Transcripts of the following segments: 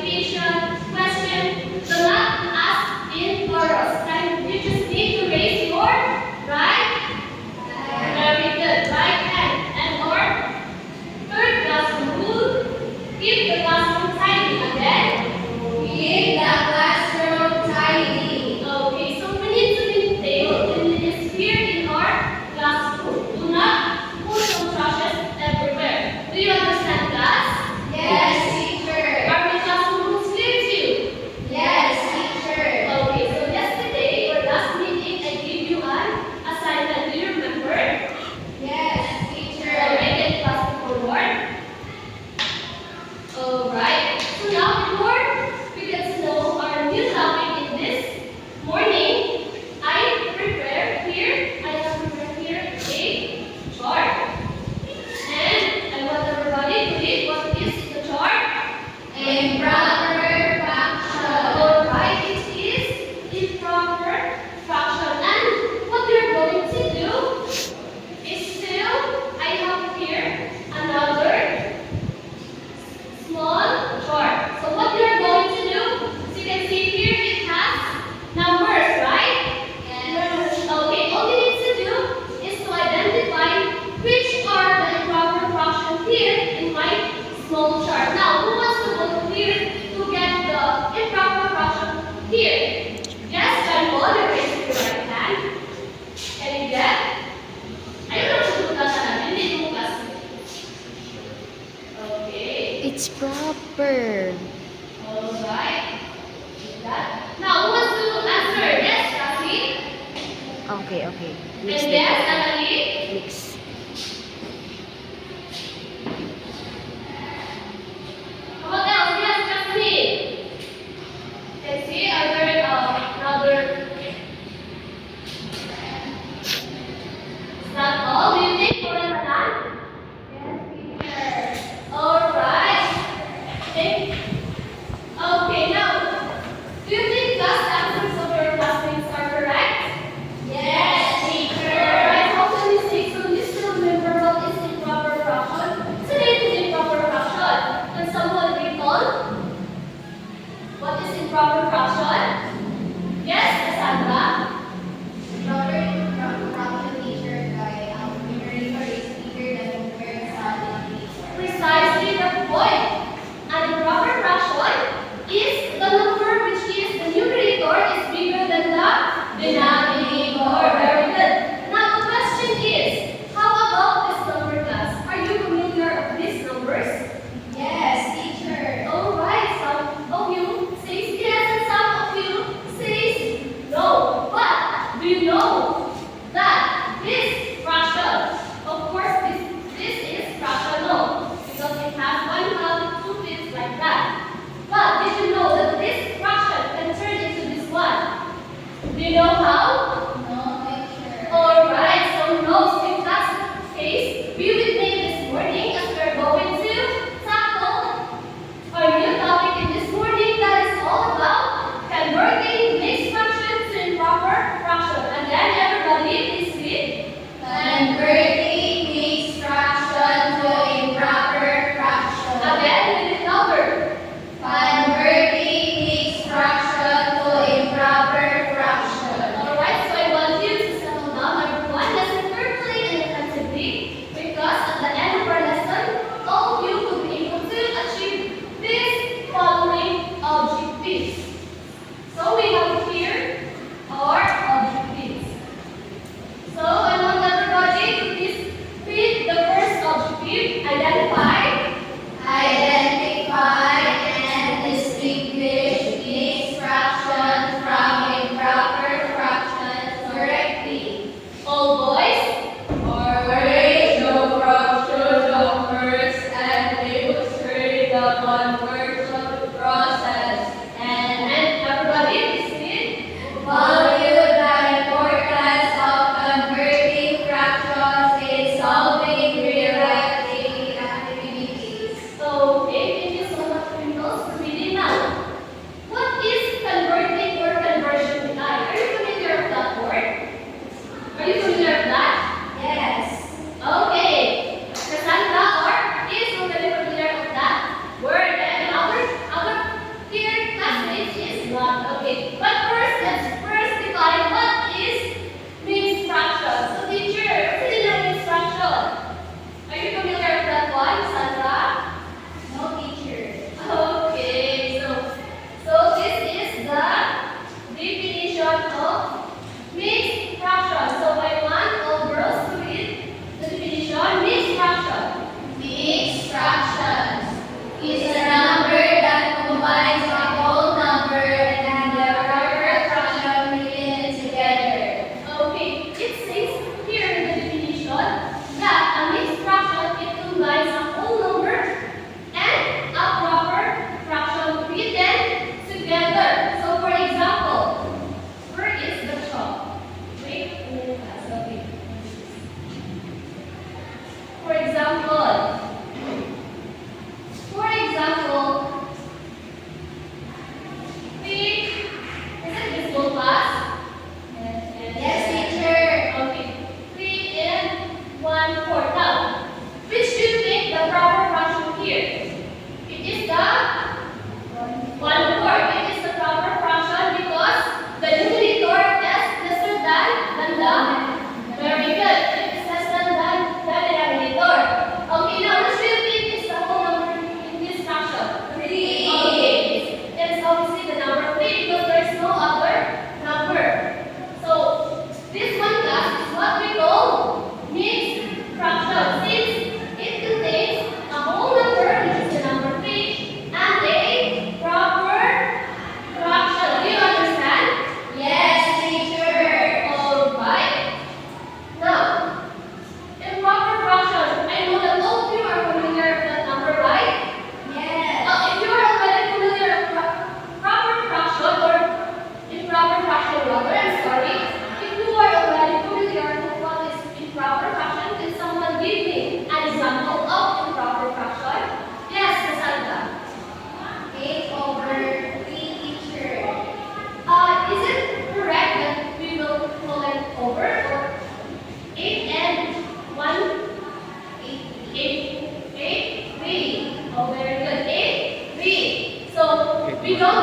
clarification, question, do not ask in chorus. And you just need to raise your right. Very good. Right hand. And our third classroom rule, keep the classroom tidy. Again, keep the classroom tidy. Okay, so we need to maintain cleanliness here in our classroom. Do not put some trashes everywhere. Do you understand, class? Yes, teacher. Are my classroom rules clear to you? Yes, teacher. Okay, so yesterday or last meeting I gave you an assignment. Do you remember? Yes, teacher. Alright, can you pass it forward? Alright, so now before we get to know our new topic in this morning, I have prepared here a chart. And I want everybody to read what is the chart. Improper function. Alright, it is improper fraction. And what we are going to do is I have here another small chart. So what we are going to do, as you can see here, it has numbers, right? Yes. Okay, all we need to do is to identify which are the improper fractions here in my small chart. Now, who wants to go here to get the improper fraction here? Yes, John Paul, you raise your right hand. Can you get? Ayun lang sa tugasan natin, hindi tugas. Okay. It's proper. Alright. That. Now, who wants to answer? Yes, Cassie? Okay, okay. Mix And the yes, Annalie? mix. What else? Yes, Jasmine. Can see other another. Is that all? Do you think for Ramadan? Yes, teacher. Alright. Okay, now, do you think class answers of your classmates are correct? Yes, teacher. Alright, how can we say so? You still remember what is improper fraction? So it is improper fraction. Can someone recall? What is improper fraction? Yes, Cassandra? Improper function, teacher, by numerator is bigger than numerator denominator. Precisely the point. An improper fraction is the number which is the numerator is bigger than the denominator. Very good. Now the question is, how about this number class? Are you familiar of these numbers? Yes, teacher. Alright, some of you say yes and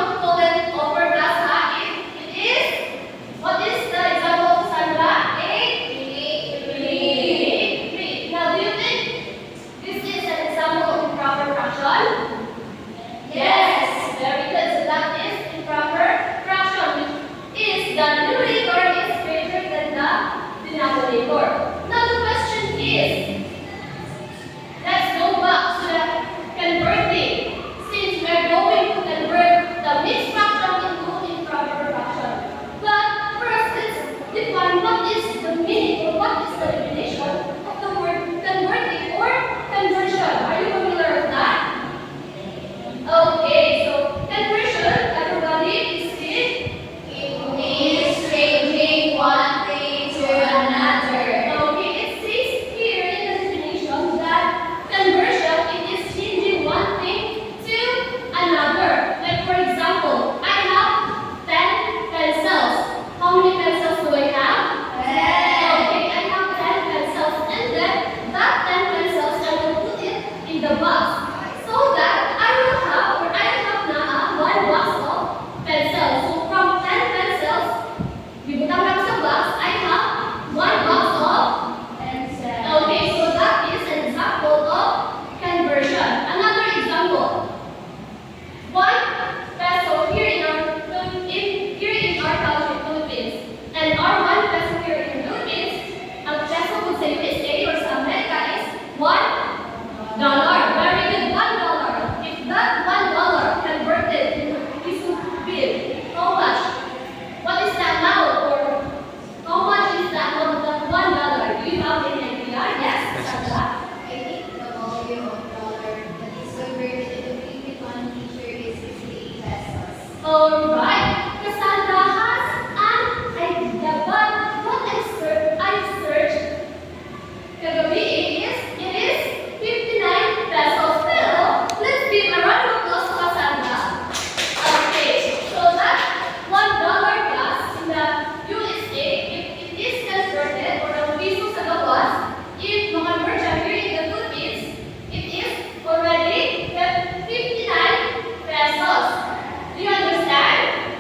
calculate over Cassandra if it is, what is the example of Cassandra? 3. Now, do you think this is an example of improper fraction? Yes. Very good. So that is improper fraction, which is the numerator is greater than the denominator. Now the question is, let's go back to the converting. Since we're going to convert the mixed fraction into improper fraction. But first, let's define what is the meaning or what is the definition of the word converting or conversion. Are you familiar with that? Okay, so conversion, everybody, is it? It means changing one thing to another. Okay, it says here in the definition that conversion it is changing one thing to another. Like for example, I have 10 pencils. How many pencils do I have? 10. Okay, I have 10 pencils, and then that 10 pencils I will put it in the box so that I will have or I have now one box of pencils. So from 10 pencils, dibutang lang sa box, I have one box of Pencil. okay, so that is an example of conversion. Another example. 1 peso here in our country, Philippines, and our 1 peso here in the Philippines, ang peso po sa USA or sa America is $1. Very good, $1. If that $1 converted into piso bill, how much? What is that now? Or how much is that of that $1? Do you have any idea? Yes, Sandra? I think the volume of dollar that is converted into Filipino teacher is 68 pesos. Alright, Cassandra has an idea, but what I searched kagabi it is 59 pesos. Pero, let's give a round of applause to Cassandra. Okay, so that $1 plus in the USA, if it is converted or ang piso sa gawas, if ma-convert siya here in the Philippines, it is already 59 pesos. Do you understand?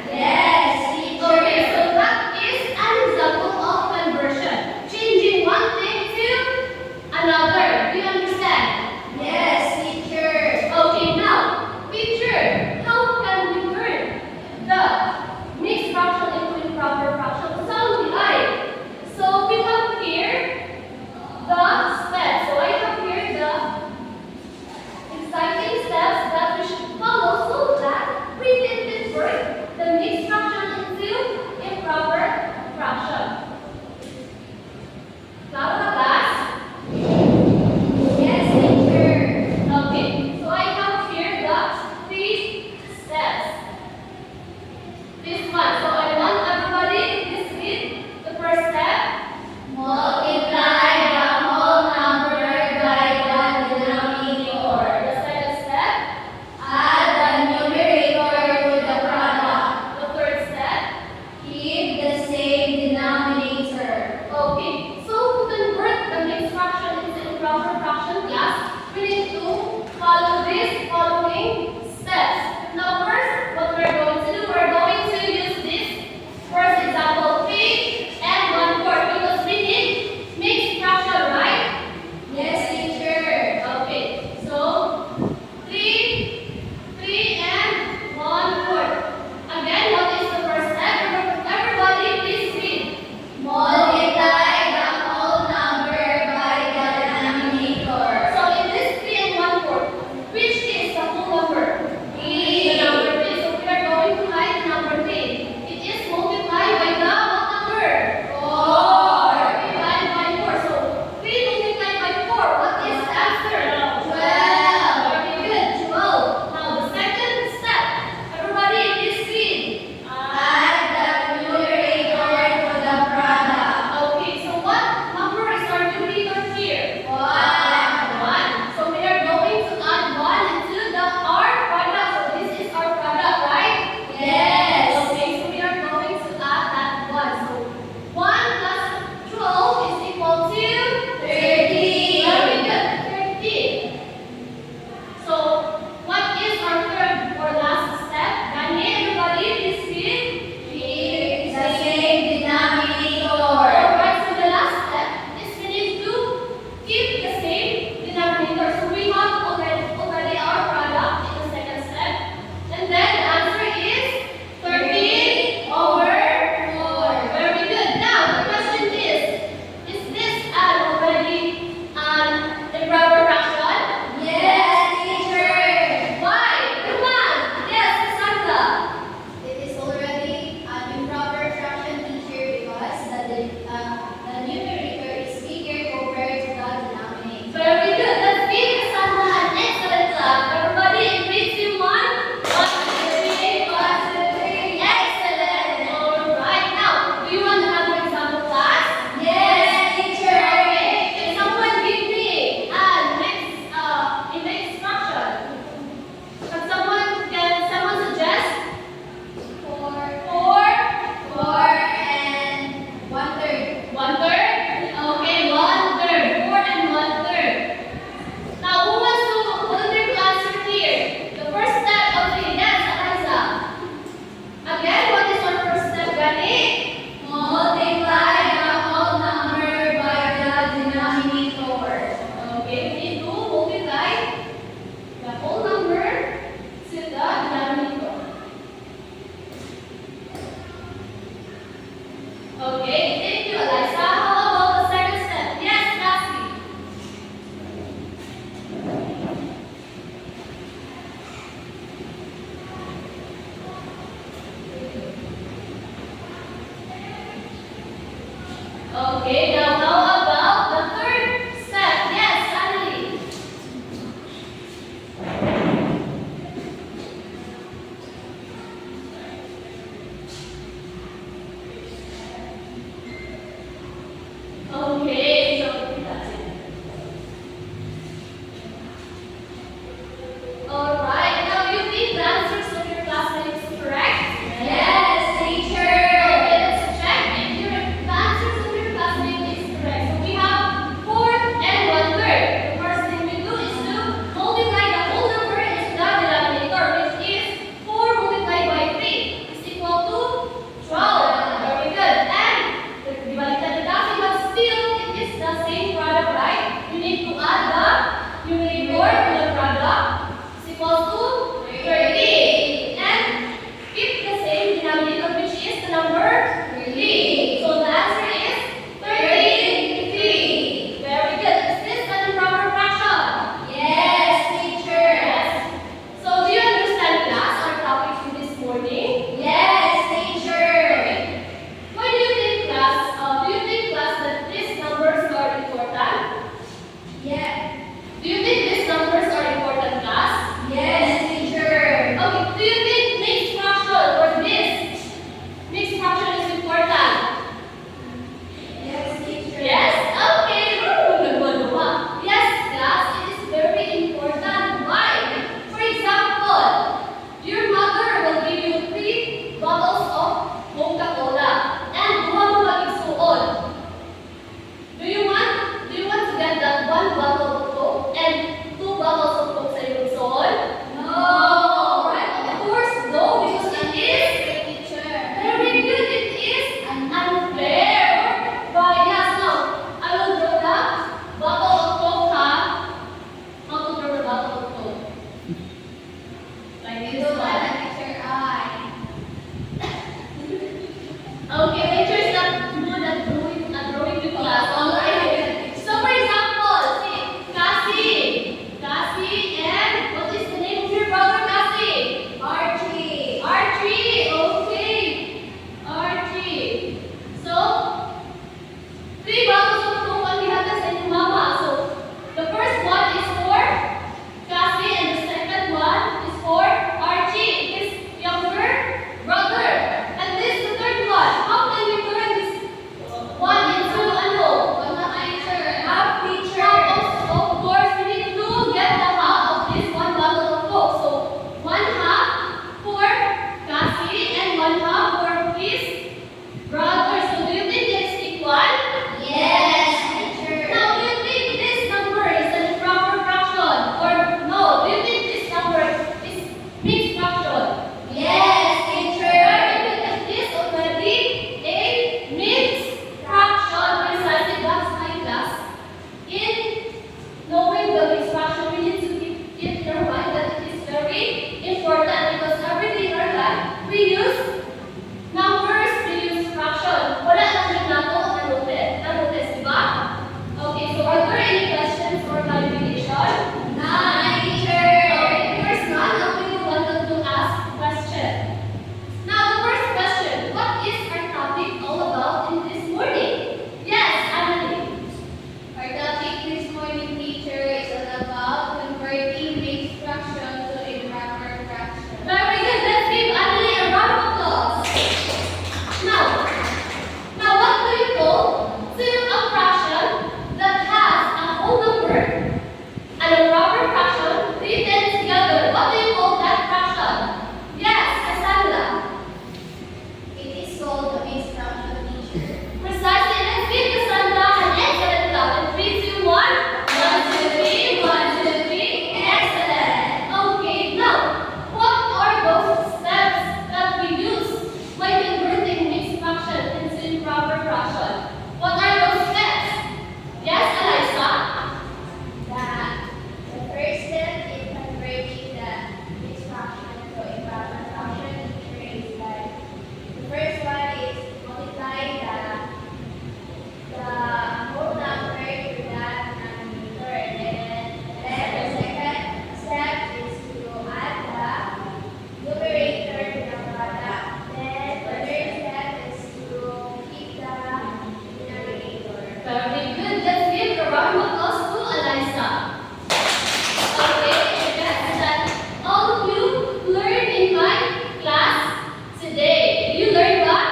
today. You learned what?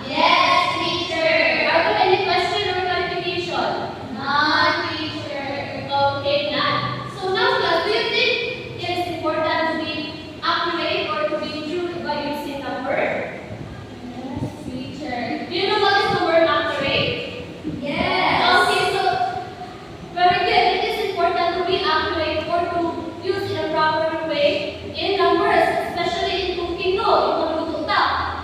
Yes, teacher. Are there any question or clarification? None, teacher. Okay, none. So now, class, do you think it is important to be accurate or to be true by using number? Yes, teacher. Do you know what is the word accurate? Yes. Okay, so very good. It is important to be accurate or to use in a proper way in numbers, especially in cooking, no, in pagluto ta.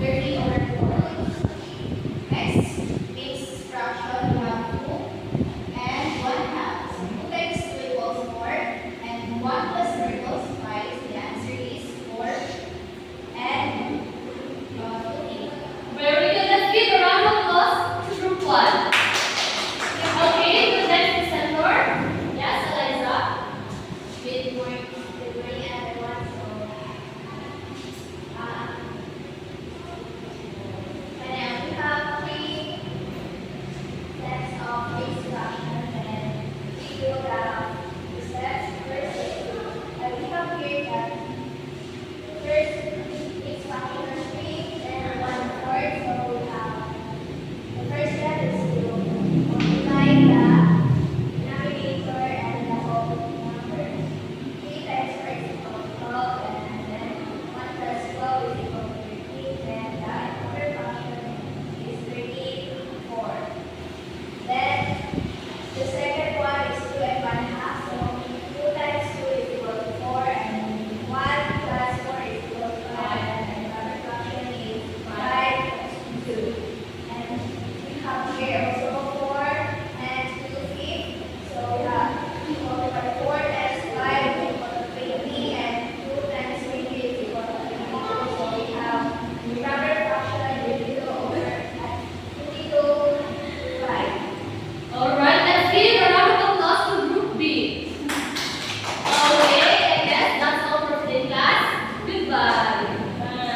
30 over 4.